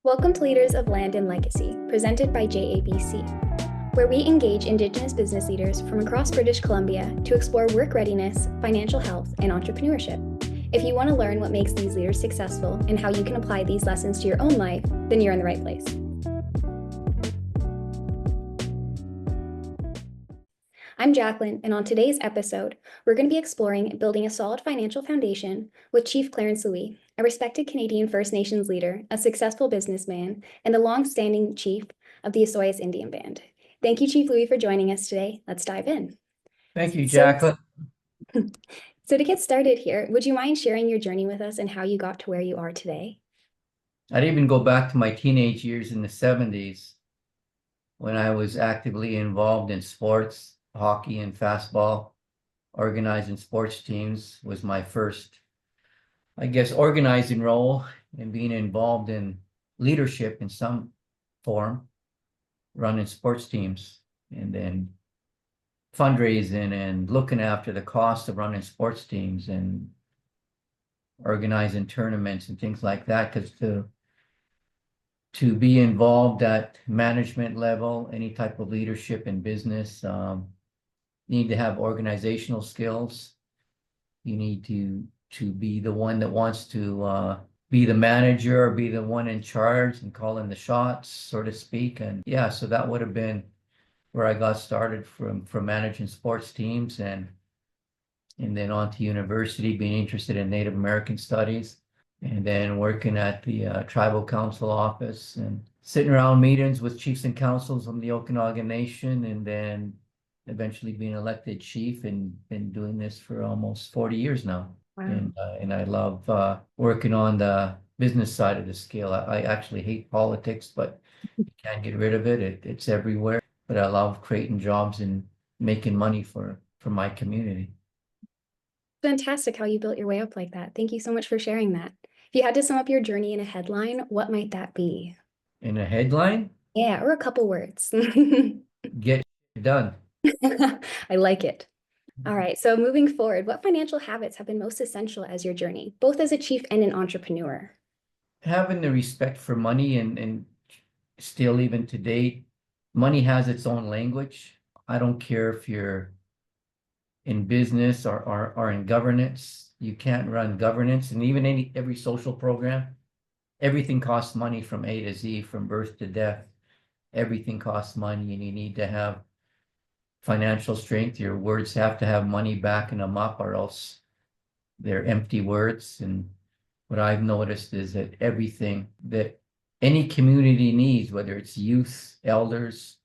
Welcome to Leaders of Land and Legacy, presented by JABC, where we engage Indigenous business leaders from across British Columbia to explore work readiness, financial health, and entrepreneurship. If you want to learn what makes these leaders successful and how you can apply these lessons to your own life, then you're in the right place. I'm Jacqueline, and on today's episode, we're going to be exploring building a solid financial foundation with Chief Clarence Louie, a respected Canadian First Nations leader, a successful businessman, and the long-standing chief of the Osoyoos Indian Band. Thank you, Chief Louie, for joining us today. Let's dive in. Thank you, Jacqueline. So to get started here, would you mind sharing your journey with us and how you got to where you are today? I'd even go back to my teenage years in the 70s when I was actively involved in sports. Hockey and fastball. Organizing sports teams was my first, organizing role, and being involved in leadership in some form, running sports teams, and then fundraising and looking after the cost of running sports teams and organizing tournaments and things like that. Because to be involved at management level, any type of leadership in business, you need to have organizational skills. You need to be the one that wants to be the manager or be the one in charge and calling the shots, so to speak. And yeah, so that would have been where I got started from managing sports teams, and then on to university, being interested in Native American studies, and then working at the tribal council office and sitting around meetings with chiefs and councils from the Okanagan Nation, and then eventually being elected chief, and been doing this for almost 40 years now. Wow. And I love working on the business side of the scale. I actually hate politics, but you can't get rid of it. It's everywhere. But I love creating jobs and making money for my community. Fantastic how you built your way up like that. Thank you so much for sharing that. If you had to sum up your journey in a headline, what might that be? In a headline? Yeah, or a couple words. Get done. I like it. All right, so moving forward, what financial habits have been most essential as your journey, both as a chief and an entrepreneur? Having the respect for money, and still even to date, money has its own language. I don't care if you're in business or in governance. You can't run governance, and even every social program, everything costs money from A to Z, from birth to death. Everything costs money, and you need to have financial strength. Your words have to have money backing them up, or else they're empty words. And what I've noticed is that everything that any community needs, whether it's youth, elders,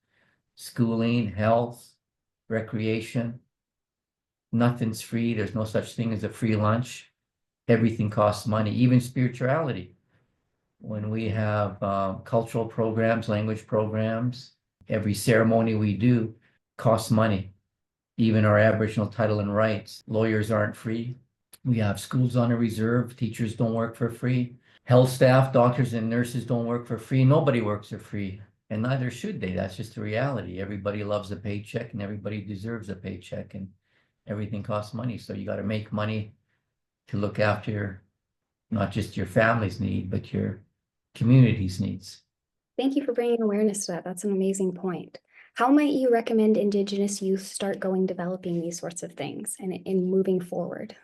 schooling, health, recreation, nothing's free. There's no such thing as a free lunch. Everything costs money, even spirituality. When we have cultural programs, language programs, every ceremony we do costs money. Even our Aboriginal title and rights. Lawyers aren't free. We have schools on a reserve. Teachers don't work for free. Health staff, doctors and nurses don't work for free. Nobody works for free, and neither should they. That's just the reality. Everybody loves a paycheck, and everybody deserves a paycheck, and everything costs money. So you got to make money to look after not just your family's need, but your community's needs. Thank you for bringing awareness to that. That's an amazing point. How might you recommend Indigenous youth start developing these sorts of things and in moving forward?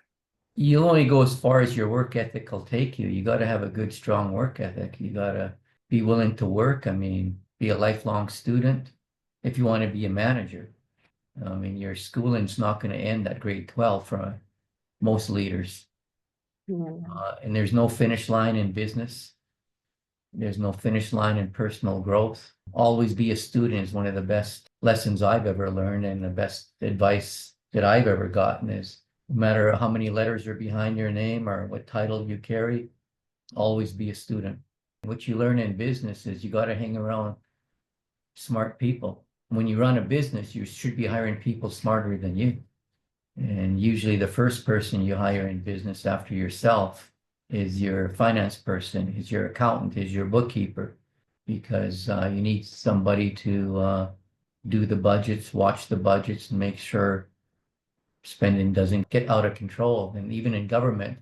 You'll only go as far as your work ethic will take you. You got to have a good, strong work ethic. You got to be willing to work. I mean, be a lifelong student if you want to be a manager. I mean, your schooling's not going to end at grade 12 for most leaders. And there's no finish line in business. There's no finish line in personal growth. Always be a student is one of the best lessons I've ever learned, and the best advice that I've ever gotten is, no matter how many letters are behind your name or what title you carry, always be a student. What you learn in business is you got to hang around smart people. When you run a business, you should be hiring people smarter than you. And usually the first person you hire in business after yourself is your finance person, is your accountant, is your bookkeeper, because you need somebody to do the budgets, watch the budgets, and make sure spending doesn't get out of control. And even in government,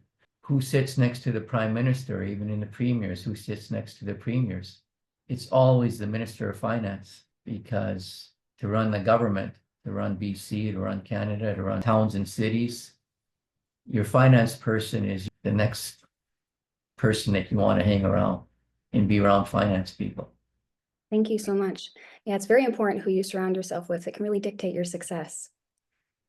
who sits next to the prime minister, even in the premiers, who sits next to the premiers? It's always the minister of finance, because to run the government, to run BC, to run Canada, to run towns and cities, your finance person is the next person that you want to hang around and be around finance people. Thank you so much. Yeah, it's very important who you surround yourself with. It can really dictate your success.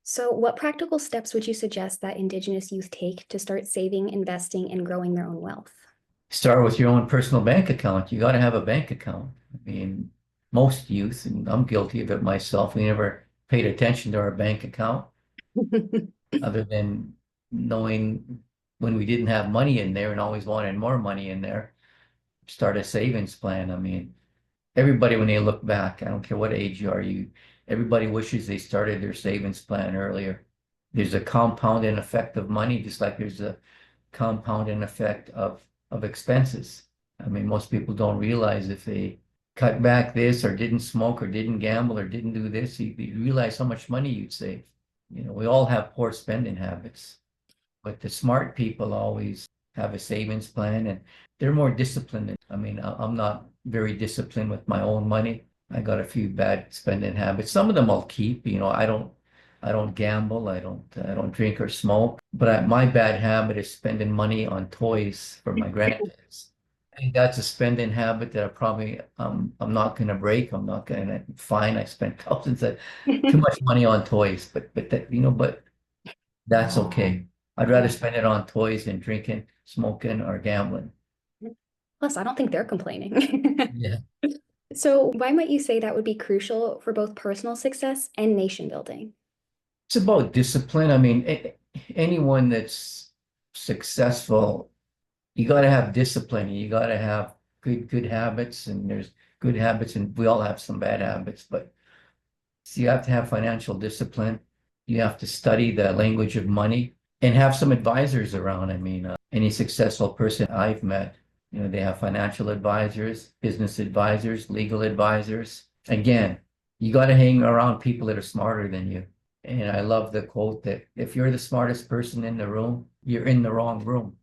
So, what practical steps would you suggest that Indigenous youth take to start saving, investing, and growing their own wealth? Start with your own personal bank account. You got to have a bank account. I mean, most youth, and I'm guilty of it myself, we never paid attention to our bank account other than knowing when we didn't have money in there and always wanted more money in there, start a savings plan. I mean, everybody, when they look back, I don't care what age you are, everybody wishes they started their savings plan earlier. There's a compounding effect of money, just like there's a compounding effect of expenses. I mean, most people don't realize if they cut back this or didn't smoke or didn't gamble or didn't do this, you realize how much money you'd save. You know, we all have poor spending habits, but the smart people always have a savings plan and they're more disciplined. I mean, I'm not very disciplined with my own money. I got a few bad spending habits. Some of them I'll keep, you know, I don't gamble, I don't drink or smoke, but my bad habit is spending money on toys for my grandkids. I think that's a spending habit that I'm not gonna break. I'm not gonna fine. I spent thousands of too much money on toys, but that, you know, but that's okay. I'd rather Yeah. spend it on toys than drinking, smoking, or gambling. Plus, I don't think they're complaining. Yeah. So, why might you say that would be crucial for both personal success and nation building? It's about discipline. I mean, anyone that's successful, you got to have discipline. You got to have good habits, and there's good habits, and we all have some bad habits, but so you have to have financial discipline. You have to study the language of money and have some advisors around. I mean, any successful person I've met, you know, they have financial advisors, business advisors, legal advisors. Again, you got to hang around people that are smarter than you. And I love the quote that if you're the smartest person in the room, you're in the wrong room.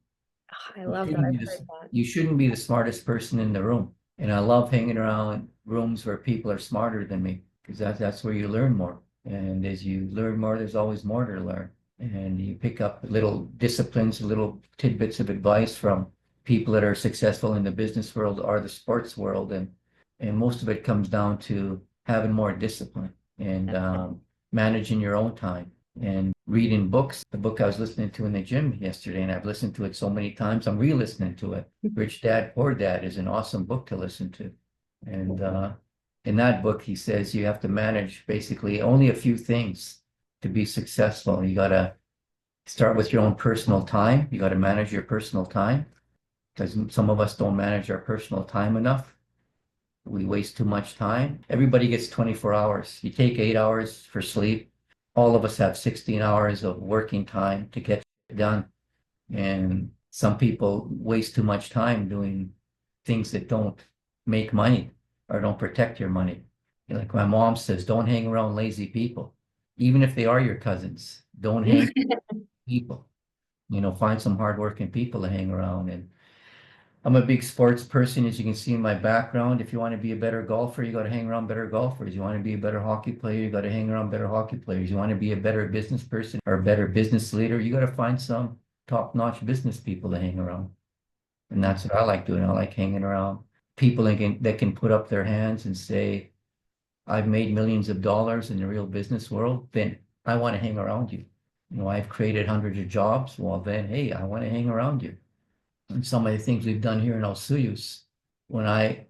I You love that. shouldn't be I've this, heard that. you shouldn't be the smartest person in the room. And I love hanging around rooms where people are smarter than me, because that's where you learn more. And as you learn more, there's always more to learn. And you pick up little disciplines, little tidbits of advice from people that are successful in the business world or the sports world. And most of it comes down to having more discipline and managing your own time and reading books. The book I was listening to in the gym yesterday, and I've listened to it so many times, I'm re-listening to it. Rich Dad, Poor Dad is an awesome book to listen to. And in that book, he says you have to manage basically only a few things to be successful. You got to start with your own personal time. You got to manage your personal time, because some of us don't manage our personal time enough. We waste too much time. Everybody gets 24 hours. You take 8 hours for sleep. All of us have 16 hours of working time to get it done. And some people waste too much time doing things that don't make money or don't protect your money. Like my mom says, don't hang around lazy people. Even if they are your cousins, don't hang with people. You know, find some hardworking people to hang around. And I'm a big sports person, as you can see in my background. If you want to be a better golfer, you got to hang around better golfers. You want to be a better hockey player, you got to hang around better hockey players. You want to be a better business person or a better business leader, you got to find some top-notch business people to hang around. And that's what I like doing. I like hanging around people that can put up their hands and say, I've made millions of dollars in the real business world, then I want to hang around you. You know, I've created hundreds of jobs. Well, then, hey, I want to hang around you. And some of the things we've done here in Osuyus, when I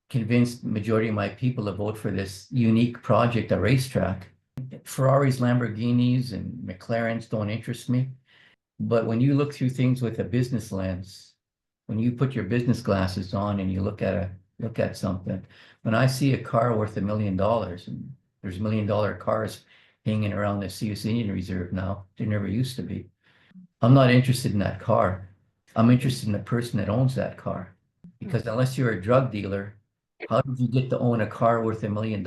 convinced the majority of my people to vote for this unique project, a racetrack, Ferraris, Lamborghinis, and McLarens don't interest me. But when you look through things with a business lens, when you put your business glasses on and you look at something, when I see a car worth $1 million, and there's $1 million cars hanging around the CUS Indian Reserve now, there never used to be. I'm not interested in that car. I'm interested in the person that owns that car. Because unless you're a drug dealer, how did you get to own a car worth $1 million?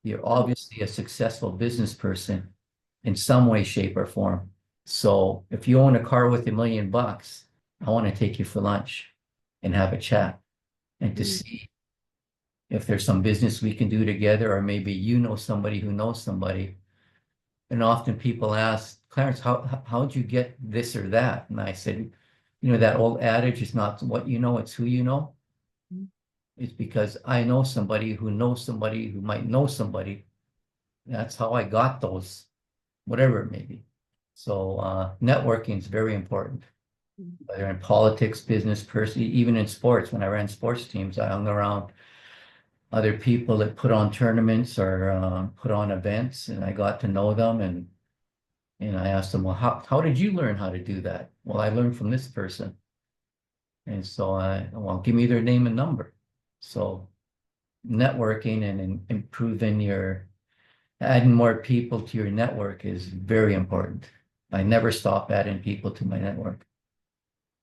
You're obviously a successful business person in some way, shape, or form. So if you own a car with $1 million, I want to take you for lunch and have a chat and to Mm. see if there's some business we can do together, or maybe you know somebody who knows somebody. And often people ask, Clarence, how'd you get this or that? And I said, that old adage is not what you know, it's who you know. It's because I know somebody who knows somebody who might know somebody. That's how I got those, whatever it may be. So networking is very important, whether in politics, business, person, even in sports. When I ran sports teams, I hung around other people that put on tournaments or put on events, and I got to know them. And I asked them, well, how did you learn how to do that? Well, I learned from this person. And so well, give me their name and number. So networking and improving adding more people to your network is very important. I never stop adding people to my network.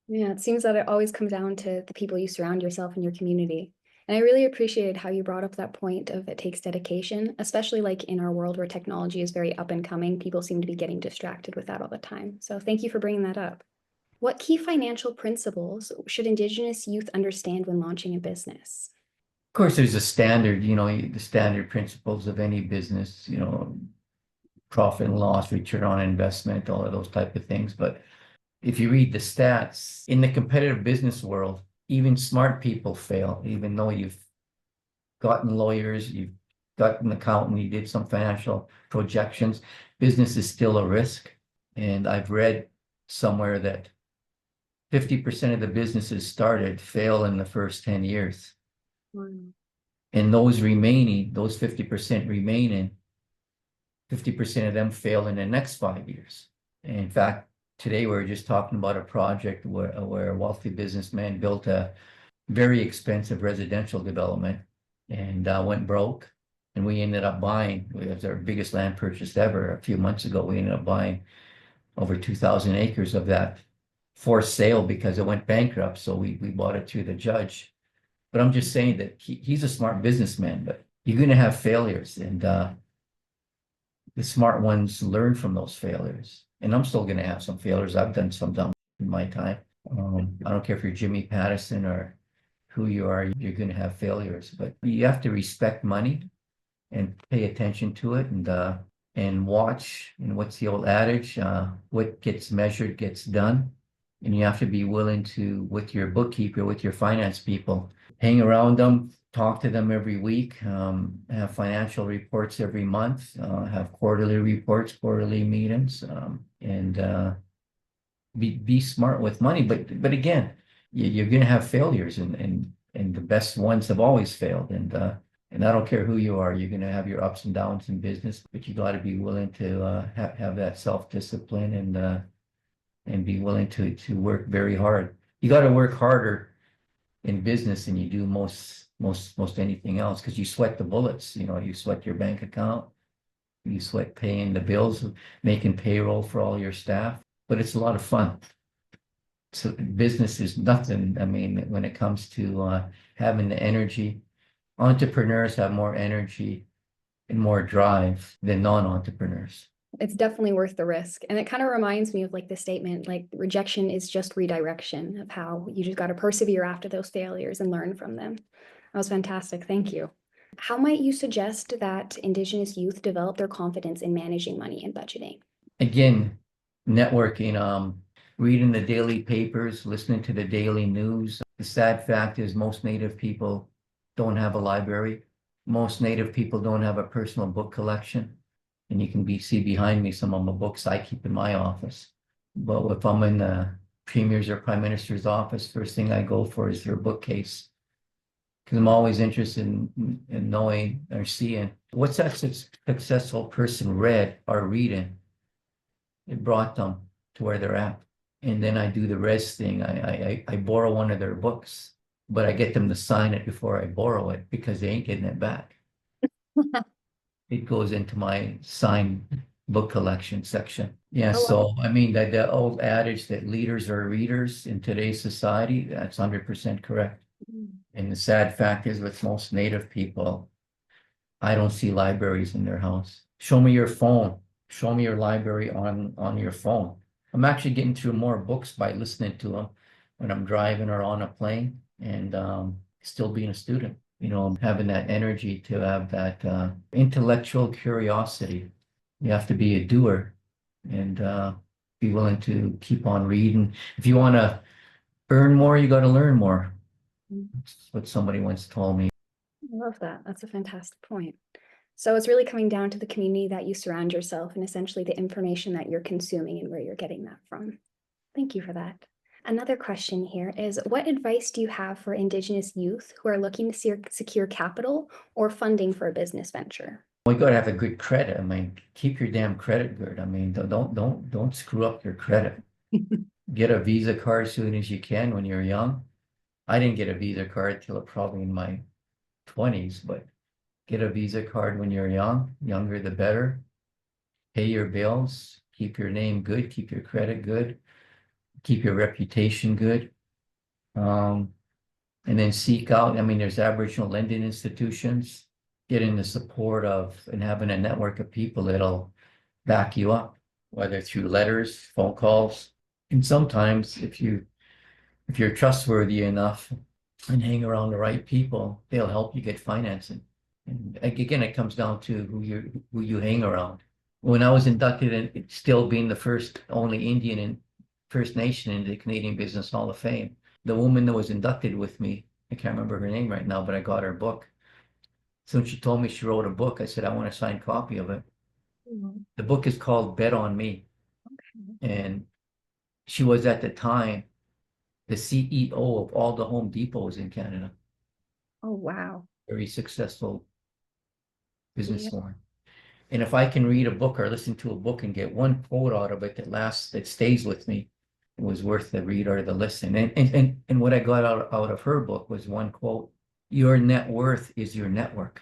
Yeah, it seems that it always comes down to the people you surround yourself in your community. And I really appreciated how you brought up that point of it takes dedication, especially like in our world where technology is very up and coming. People seem to be getting distracted with that all the time. So thank you for bringing that up. What key financial principles should Indigenous youth understand when launching a business? Of course, there's a standard, the standard principles of any business, profit and loss, return on investment, all of those type of things. But if you read the stats in the competitive business world, even smart people fail, even though you've gotten lawyers, you've got an accountant, you did some financial projections, business is still a risk. And I've read somewhere that 50% of the businesses started fail in the first 10 years. Wow. And those 50% remaining, 50% of them fail in the next 5 years. And in fact, today we were just talking about a project where a wealthy businessman built a very expensive residential development and went broke. And we ended up buying, it was our biggest land purchase ever. A few months ago, we ended up buying over 2,000 acres of that for sale because it went bankrupt. So we bought it through the judge. But I'm just saying that he's a smart businessman, but you're going to have failures. And the smart ones learn from those failures. And I'm still going to have some failures. I've done some dumb in my time. I don't care if you're Jimmy Pattison or who you are, you're going to have failures. But you have to respect money and pay attention to it and watch. And what's the old adage? What gets measured gets done. And you have to be willing to, with your bookkeeper, with your finance people, hang around them, talk to them every week, have financial reports every month, have quarterly reports, quarterly meetings, and be smart with money. But again, you're going to have failures, and the best ones have always failed. And I don't care who you are, you're going to have your ups and downs in business, but you got to be willing to have that self-discipline and be willing to work very hard. You got to work harder in business than you do most anything else because you sweat the bullets. You sweat your bank account, you sweat paying the bills, making payroll for all your staff, but it's a lot of fun. So business is nothing. I mean, when it comes to having the energy, entrepreneurs have more energy and more drive than non-entrepreneurs. It's definitely worth the risk. And it kind of reminds me of like the statement, like rejection is just redirection, of how you just got to persevere after those failures and learn from them. That was fantastic. Thank you. How might you suggest that Indigenous youth develop their confidence in managing money and budgeting? Again, networking, reading the daily papers, listening to the daily news. The sad fact is most Native people don't have a library. Most Native people don't have a personal book collection. And you can see behind me some of the books I keep in my office. But if I'm in the Premier's or Prime Minister's office, first thing I go for is their bookcase. Because I'm always interested in knowing or seeing what's that successful person read or reading. It brought them to where they're at. And then I do the res thing. I borrow one of their books, but I get them to sign it before I borrow it because they ain't getting it back. It goes into my signed book collection section. Yeah, Oh, wow. so I mean that the old adage that leaders are readers in today's society, that's 100% correct. And the sad fact is with most Native people, I don't see libraries in their house. Show me your phone. Show me your library on your phone. I'm actually getting through more books by listening to them when I'm driving or on a plane and still being a student. Having that energy to have that intellectual curiosity. You have to be a doer and be willing to keep on reading. If you want to earn more, you got to learn more. That's what somebody once told me. I love that. That's a fantastic point. So it's really coming down to the community that you surround yourself and essentially the information that you're consuming and where you're getting that from. Thank you for that. Another question here is, what advice do you have for Indigenous youth who are looking to secure capital or funding for a business venture? We got to have a good credit. I mean, keep your damn credit good. I mean, don't screw up your credit. Get a Visa card as soon as you can when you're young. I didn't get a Visa card till probably in my 20s, but get a Visa card when you're young. Younger the better. Pay your bills. Keep your name good. Keep your credit good. Keep your reputation good. And then seek out, I mean, there's Aboriginal lending institutions. Getting the support of and having a network of people that'll back you up, whether through letters, phone calls. And sometimes if you're trustworthy enough and hang around the right people, they'll help you get financing. And again, it comes down to who you hang around. When I was inducted in, still being the first only Indian and First Nation in the Canadian Business Hall of Fame, the woman that was inducted with me, I can't remember her name right now, but I got her book. So when she told me she wrote a book, I said, I want a signed copy of it. Mhm. The book is called Bet on Me. And she was at the time the CEO of all the Home Depots in Canada. Oh, wow. Very successful Yeah. businesswoman. And if I can read a book or listen to a book and get one quote out of it that stays with me, it was worth the read or the listen. And what I got out of her book was one quote: your net worth is your network.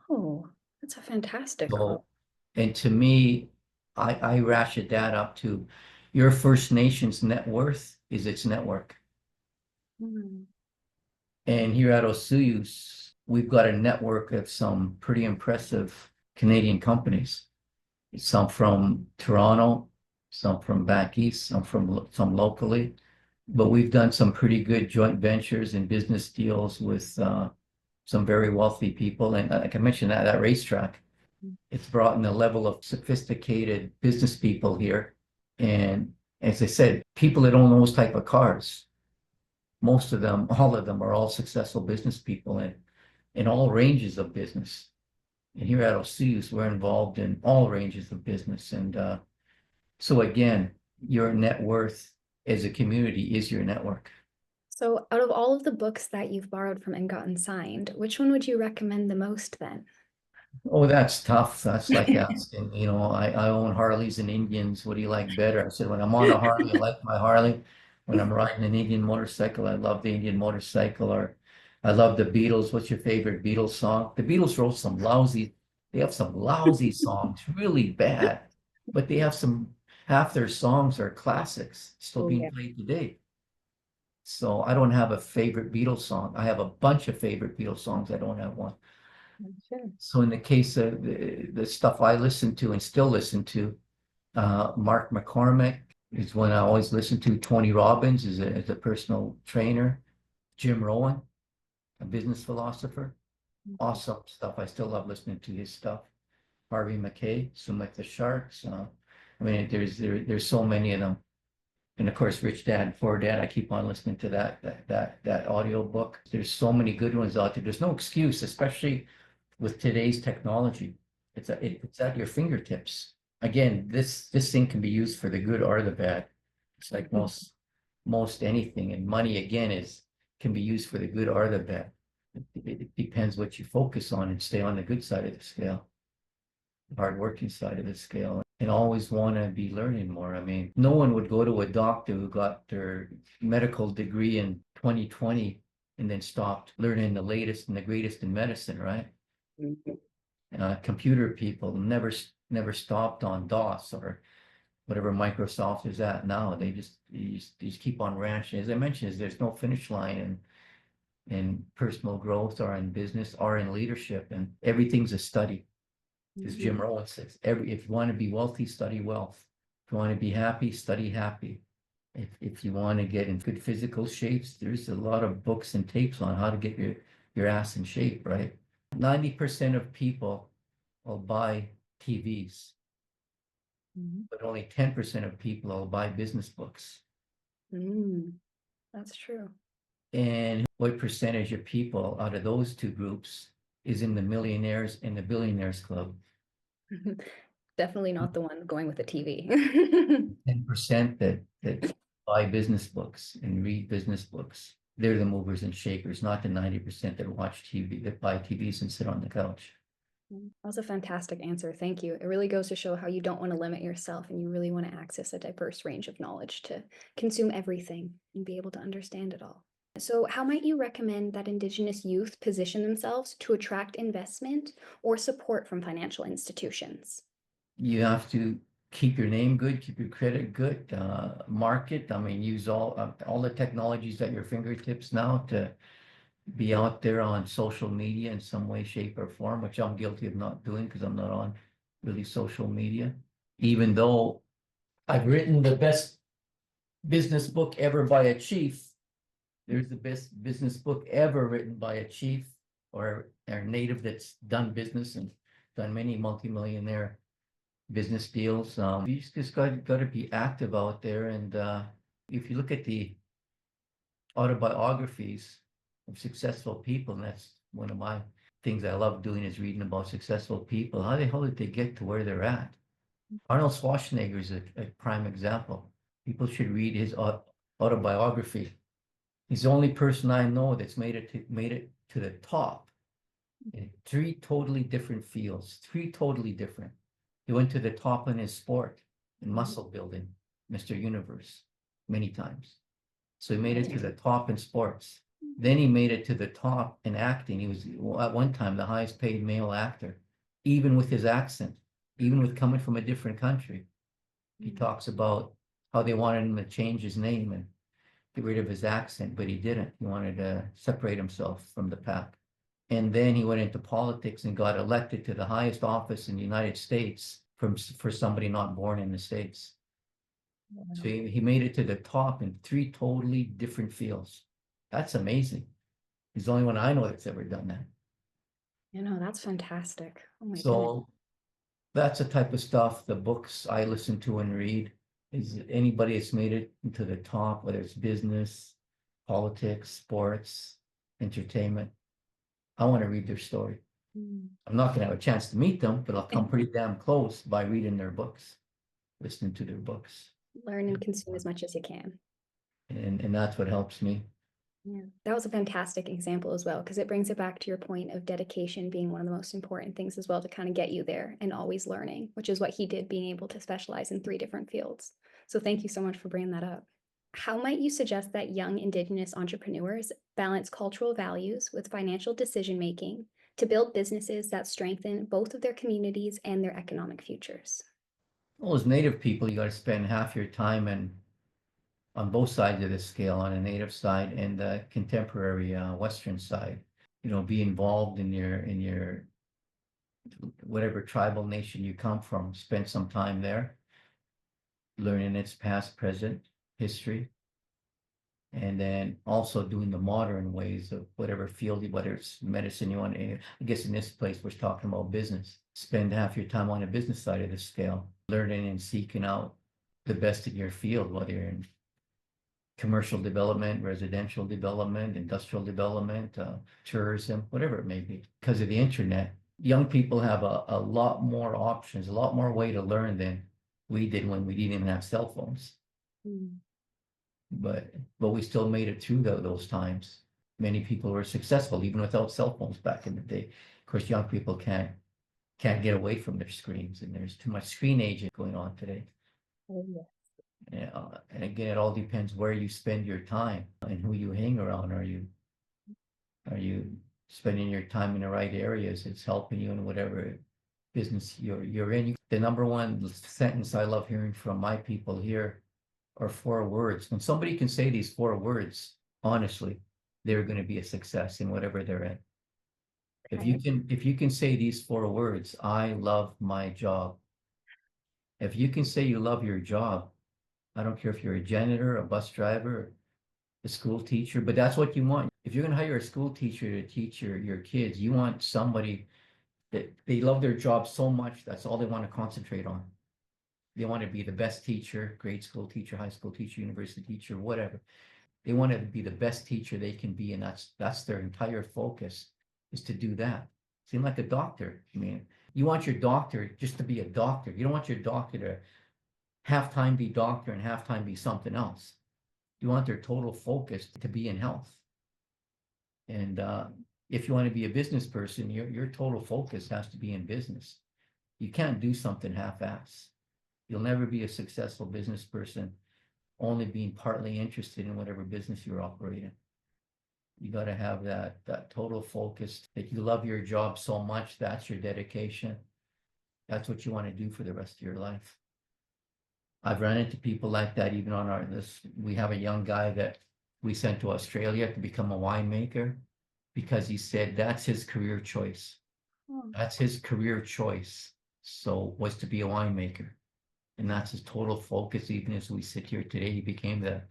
Oh, that's a fantastic quote. So, and to me, I ratchet that up to your First Nations net worth is its network. Mm. And here at Osuyus, we've got a network of some pretty impressive Canadian companies. Some from Toronto, some from back east, some locally. But we've done some pretty good joint ventures and business deals with some very wealthy people. And like I mentioned, that racetrack, it's brought in a level of sophisticated business people here. And as I said, people that own those type of cars, most of them, all of them are all successful business people in all ranges of business. And here at Oseu's, we're involved in all ranges of business. And so again, your net worth as a community is your network. So, out of all of the books that you've borrowed from and gotten signed, which one would you recommend the most then? Oh, that's tough. That's like asking, I own Harleys and Indians. What do you like better? I said, when I'm on a Harley, I like my Harley. When I'm riding an Indian motorcycle, I love the Indian motorcycle. Or I love the Beatles. What's your favorite Beatles song? The Beatles wrote they have some lousy songs, really bad, but half their songs are classics, still Oh, being yeah. played today. So I don't have a favorite Beatles song. I have a bunch of favorite Beatles songs. I don't have one. Sure. So in the case of the stuff I listen to and still listen to, Mark McCormick is one I always listen to. Tony Robbins is a personal trainer. Jim Rohn, a business philosopher. Awesome stuff. I still love listening to his stuff. Harvey McKay, Sumit the Sharks. I mean, there's so many of them. And of course, Rich Dad, Poor Dad. I keep on listening to that audio book. There's so many good ones out there. There's no excuse, especially with today's technology. It's at your fingertips. Again, this thing can be used for the good or the bad. It's like most anything, and money again is can be used for the good or the bad. It depends what you focus on and stay on the good side of the scale, the hardworking side of the scale, and always want to be learning more. I mean, no one would go to a doctor who got their medical degree in 2020 and then stopped learning the latest and the greatest in medicine, right? Mhm. Computer people never stopped on DOS or whatever Microsoft is at now. You just keep on ranching. As I mentioned, there's no finish line in personal growth or in business or in leadership, and everything's a study. As Jim Mhm. Rohn says, if you want to be wealthy, study wealth. If you want to be happy, study happy. If you want to get in good physical shapes, there's a lot of books and tapes on how to get your ass in shape, right? 90% of people will buy TVs, Mhm. but only 10% of people will buy business books. Mm, that's true. And what percentage of people out of those two groups is in the millionaires and the billionaires club? Definitely not the one going with the TV. 10% that buy business books and read business books. They're the movers and shakers, not the 90% that watch TV, that buy TVs and sit on the couch. That was a fantastic answer. Thank you. It really goes to show how you don't want to limit yourself and you really want to access a diverse range of knowledge to consume everything and be able to understand it all. So, how might you recommend that Indigenous youth position themselves to attract investment or support from financial institutions? You have to keep your name good, keep your credit good, market. I mean, use all the technologies at your fingertips now to be out there on social media in some way, shape, or form, which I'm guilty of not doing because I'm not on really social media. Even though I've written the best business book ever by a chief, there's the best business book ever written by a chief or native that's done business and done many multimillionaire business deals. You just got to be active out there. And if you look at the autobiographies of successful people, and that's one of my things I love doing is reading about successful people. How the hell did they get to where they're at? Arnold Schwarzenegger is a prime example. People should read his autobiography. He's the only person I know that's made it to the top in three totally different fields, three totally different. He went to the top in his sport, in muscle building, Mr. Universe, many times. So he made it to the top in sports. Then he made it to the top in acting. He was at one time the highest paid male actor, even with his accent, even with coming from a different country. He talks about how they wanted him to change his name and get rid of his accent, but he didn't. He wanted to separate himself from the pack. And then he went into politics and got elected to the highest office in the United States for somebody not born in the States. So Wow. he made it to the top in three totally different fields. That's amazing. He's the only one I know that's ever done that. That's fantastic. Oh my goodness. So that's the type of stuff, the books I listen to and read is anybody that's made it to the top, whether it's business, politics, sports, entertainment. I want to read their story. Mm. I'm not going to have a chance to meet them, but I'll come pretty damn close by reading their books, listening to their books. Learn and consume as much as you can. And that's what helps me. Yeah, that was a fantastic example as well, because it brings it back to your point of dedication being one of the most important things as well to kind of get you there and always learning, which is what he did, being able to specialize in three different fields. So thank you so much for bringing that up. How might you suggest that young Indigenous entrepreneurs balance cultural values with financial decision making to build businesses that strengthen both of their communities and their economic futures? Well, as Native people, you got to spend half your time on both sides of the scale, on the Native side and the contemporary Western side. Be involved in your whatever tribal nation you come from. Spend some time there, learning its past, present history, and then also doing the modern ways of whatever field, whether it's medicine you want to. I guess in this place we're talking about business. Spend half your time on the business side of the scale, learning and seeking out the best in your field, whether you're in commercial development, residential development, industrial development, tourism, whatever it may be. Because of the internet, young people have a lot more options, a lot more way to learn than we did when we didn't even have cell phones. Mm. But we still made it through those times. Many people were successful even without cell phones back in the day. Of course, young people can't get away from their screens, and there's too much screen aging going on today. Oh, yeah. Yeah, and again, it all depends where you spend your time and who you hang around. Are you spending your time in the right areas? It's helping you in whatever business you're in. The number one sentence I love hearing from my people here are four words. When somebody can say these four words, honestly, they're going to be a success in whatever they're in. If you Okay. can say these four words, I love my job, If you can say you love your job, I don't care if you're a janitor, a bus driver, a school teacher, but that's what you want. If you're going to hire a school teacher to teach your kids, you want somebody that they love their job so much, that's all they want to concentrate on. They want to be the best teacher, grade school teacher, high school teacher, university teacher, whatever. They want to be the best teacher they can be, and that's their entire focus is to do that. Seem like a doctor. I mean, you want your doctor just to be a doctor. You don't want your doctor to half time be doctor and half time be something else. You want their total focus to be in health. And if you want to be a business person, your total focus has to be in business. You can't do something half-ass. You'll never be a successful business person only being partly interested in whatever business you're operating. You got to have that total focus that you love your job so much. That's your dedication. That's what you want to do for the rest of your life. I've run into people like that even on our list. We have a young guy that we sent to Australia to become a winemaker because he said that's his career choice. Oh, That's his career choice. So was to be a winemaker. And that's his total focus. Even as we sit here today, he became the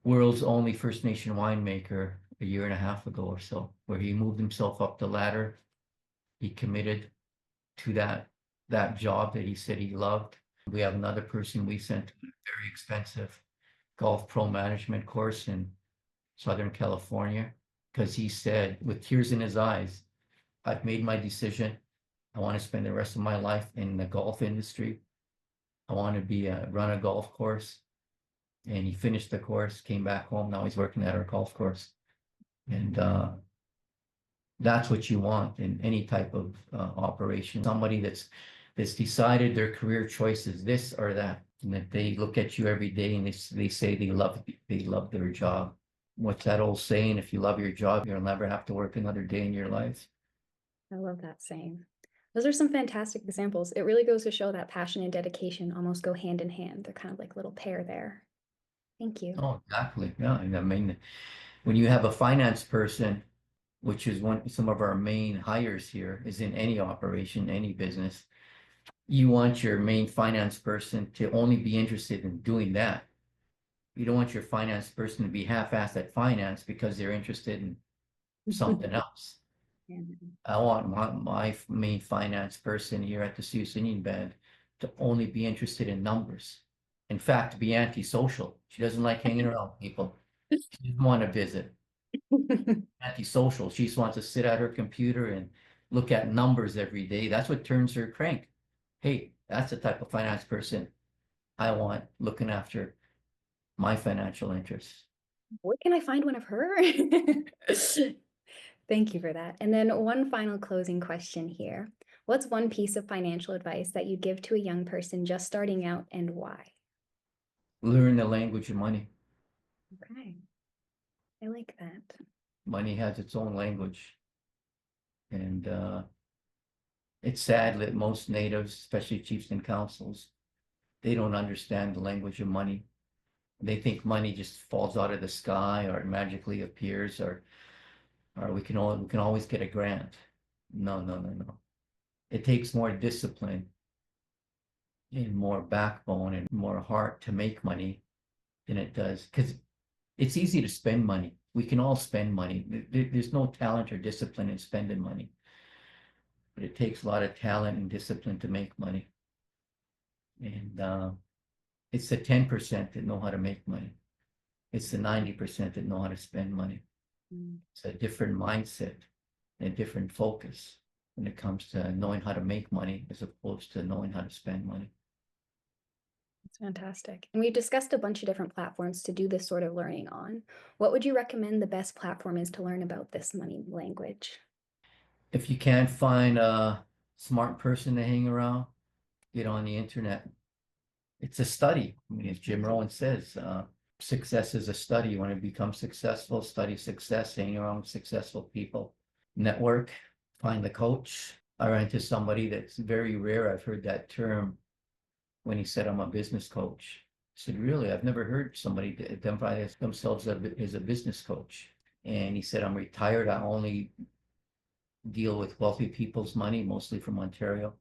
world's only First Nation winemaker a year and a half ago or so, where he moved himself up the ladder. He committed to that job that he said he loved. We have another person we sent to a very expensive golf pro management course in Southern California because he said, with tears in his eyes, I've made my decision. I want to spend the rest of my life in the golf industry. I want to be run a golf course. And he finished the course, came back home. Now he's working at our golf course. And that's what you want in any type of operation. Somebody that's decided their career choices, this or that, and that they look at you every day and they say they love their job. What's that old saying? If you love your job, you'll never have to work another day in your life. I love that saying. Those are some fantastic examples. It really goes to show that passion and dedication almost go hand in hand. They're kind of like a little pair there. Thank you. Oh, exactly. Yeah. And I mean, when you have a finance person, which is some of our main hires here, is in any operation, any business, you want your main finance person to only be interested in doing that. You don't want your finance person to be half-assed at finance because they're interested in something else. Yeah. I want my main finance person here at the Sioux Singing Band to only be interested in numbers. In fact, to be antisocial. She doesn't like hanging around people. She doesn't want to visit. Antisocial. She just wants to sit at her computer and look at numbers every day. That's what turns her crank. Hey, that's the type of finance person I want looking after my financial interests. Where can I find one of her? Thank you for that. And then one final closing question here. What's one piece of financial advice that you give to a young person just starting out and why? Learn the language of money. Okay, I like that. Money has its own language. And it's sad that most natives, especially chiefs and councils, they don't understand the language of money. They think money just falls out of the sky or it magically appears or we can always get a grant. No, no, no, no. It takes more discipline and more backbone and more heart to make money than it does. Because it's easy to spend money. We can all spend money. There's no talent or discipline in spending money. But it takes a lot of talent and discipline to make money. And it's the 10% that know how to make money. It's the 90% that know how to spend money. Mm, It's a different mindset and a different focus when it comes to knowing how to make money as opposed to knowing how to spend money. That's fantastic. And we've discussed a bunch of different platforms to do this sort of learning on. What would you recommend the best platform is to learn about this money language? If you can't find a smart person to hang around, get on the internet. It's a study. I mean, as Jim Rohn says, success is a study. You want to become successful, study success, hang around with successful people, network, find the coach. I ran into somebody that's very rare. I've heard that term when he said, I'm a business coach. I said, really? I've never heard somebody identify themselves as a business coach. And he said, I'm retired. I only deal with wealthy people's money, mostly from Ontario.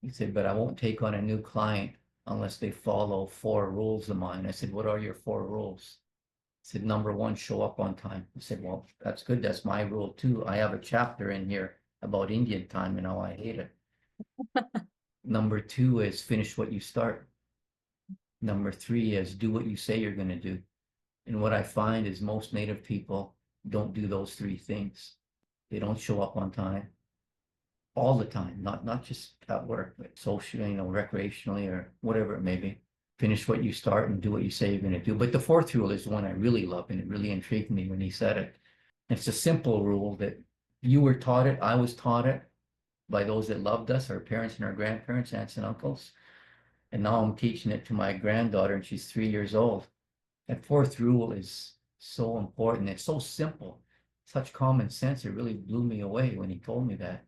He said, but I won't take on a new client unless they follow 4 rules of mine. I said, what are your 4 rules? He said, number one, show up on time. I said, well, that's good. That's my rule too. I have a chapter in here about Indian time and how I hate it. Number two is finish what you start. Number three is do what you say you're going to do. And what I find is most Native people don't do those 3 things. They don't show up on time all the time, not just at work, but socially, recreationally or whatever it may be. Finish what you start and do what you say you're going to do. But the fourth rule is the one I really love, and it really intrigued me when he said it. It's a simple rule that you were taught it, I was taught it by those that loved us, our parents and our grandparents, aunts and uncles. And now I'm teaching it to my granddaughter, and she's 3 years old. That fourth rule is so important. It's so simple, such common sense. It really blew me away when he told me that.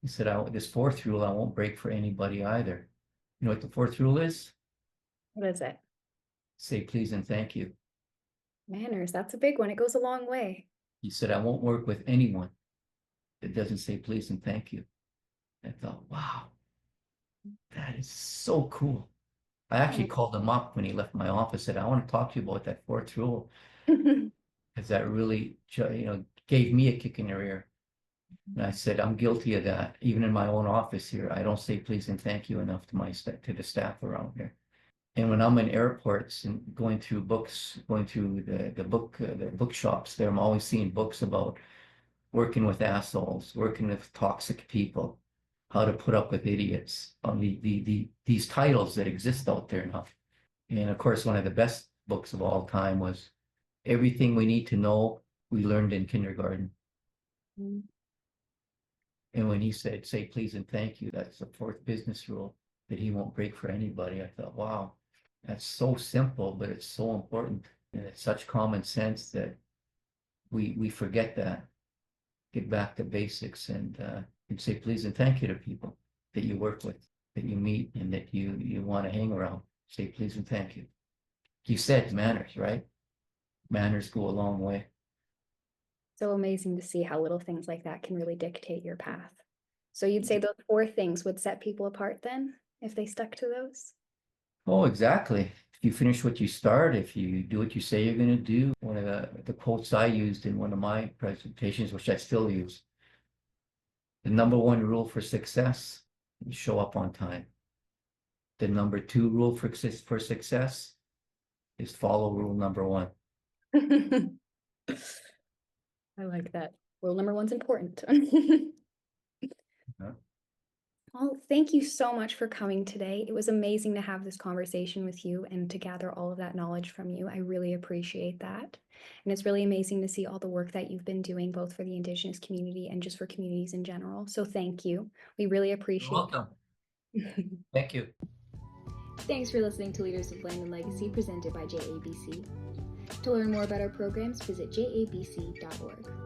He said, this fourth rule I won't break for anybody either. You know what the fourth rule is? What is it? Say please and thank you. Manners, that's a big one. It goes a long way. He said, I won't work with anyone that doesn't say please and thank you. I thought, wow, that is so cool. I actually called him up when he left my office, said, I want to talk to you about that fourth rule, because that really, gave me a kick in the rear. And I said, I'm guilty of that. Even in my own office here, I don't say please and thank you enough to the staff around here. And when I'm in airports and going through books, going through the bookshops there, I'm always seeing books about working with assholes, working with toxic people, how to put up with idiots, on these titles that exist out there now. And of course, one of the best books of all time was Everything We Need to Know We Learned in Kindergarten. And when he said, say please and thank you, that's the fourth business rule that he won't break for anybody. I thought, wow, that's so simple, but it's so important. And it's such common sense that we forget that. Get back to basics and say please and thank you to people that you work with, that you meet, and that you want to hang around. Say please and thank you. You said manners, right? Manners go a long way. So amazing to see how little things like that can really dictate your path. So you'd say those 4 things would set people apart then, if they stuck to those? Oh, exactly. If you finish what you start, if you do what you say you're going to do, one of the quotes I used in one of my presentations, which I still use, the number one rule for success, show up on time. The number two rule for success is follow rule number one. I like that. Rule number one's important. Yeah. Well, thank you so much for coming today. It was amazing to have this conversation with you and to gather all of that knowledge from you. I really appreciate that. And it's really amazing to see all the work that you've been doing, both for the Indigenous community and just for communities in general. So thank you. We really You're appreciate welcome. it. Thank you. Thanks for listening to Leaders of Land and Legacy presented by JABC. To learn more about our programs, visit jabc.org.